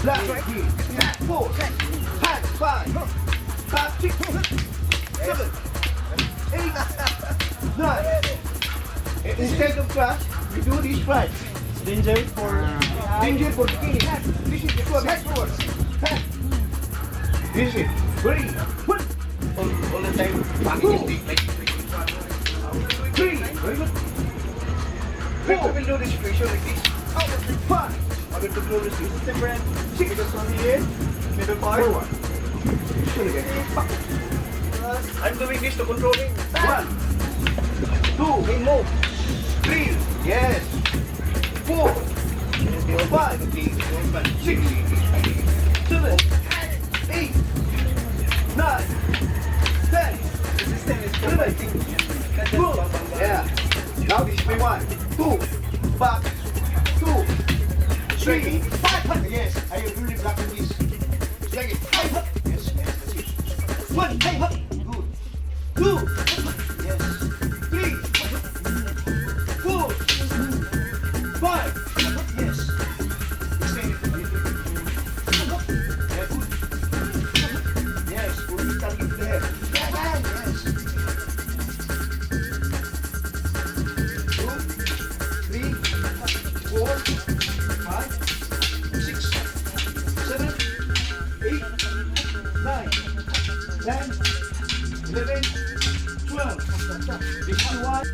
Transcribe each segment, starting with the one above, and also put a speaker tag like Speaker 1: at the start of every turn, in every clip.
Speaker 1: Last right here. 4, 5, 6, 7, 8, 9. Instead of crash, we do this right.
Speaker 2: Danger for
Speaker 1: Danger for skinny. This is the one. Head forward. Head. This is it. Ready. 1,
Speaker 3: All the time, packing stick like
Speaker 1: 3. Very good. 4. We will do the situation like this. 5. I'm going to control this.
Speaker 2: different
Speaker 1: 6.
Speaker 2: because on here, middle part.
Speaker 1: 4. I'm doing this to controlling. 1, 2, we move. 3, yes. 4, 5, 6, 7, 8, 9, 10.
Speaker 2: The system is providing.
Speaker 1: Good. Yeah. Now this way 1, 2, back, 2, 3, 5. Yes, I am really blocking this. Like it. 5. Yes, yes, that's it. 1, 5. Good. 2. Yes. 3. 4. 5. Yes. Extend it a little bit. Yeah, good. Yes, we'll be starting to the head. Yes. 2, 3, 4, 5, 6, 7, 8, 9, 10, 11, 12. This is 1.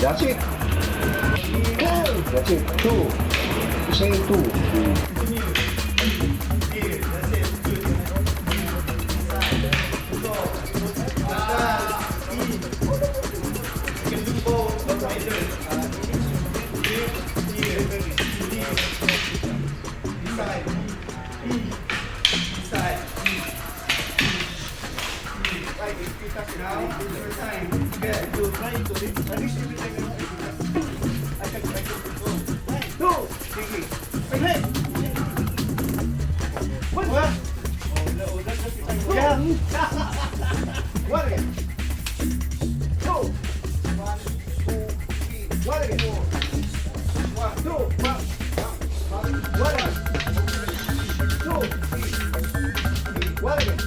Speaker 1: That's it. That's it. 2. Say 2. What again?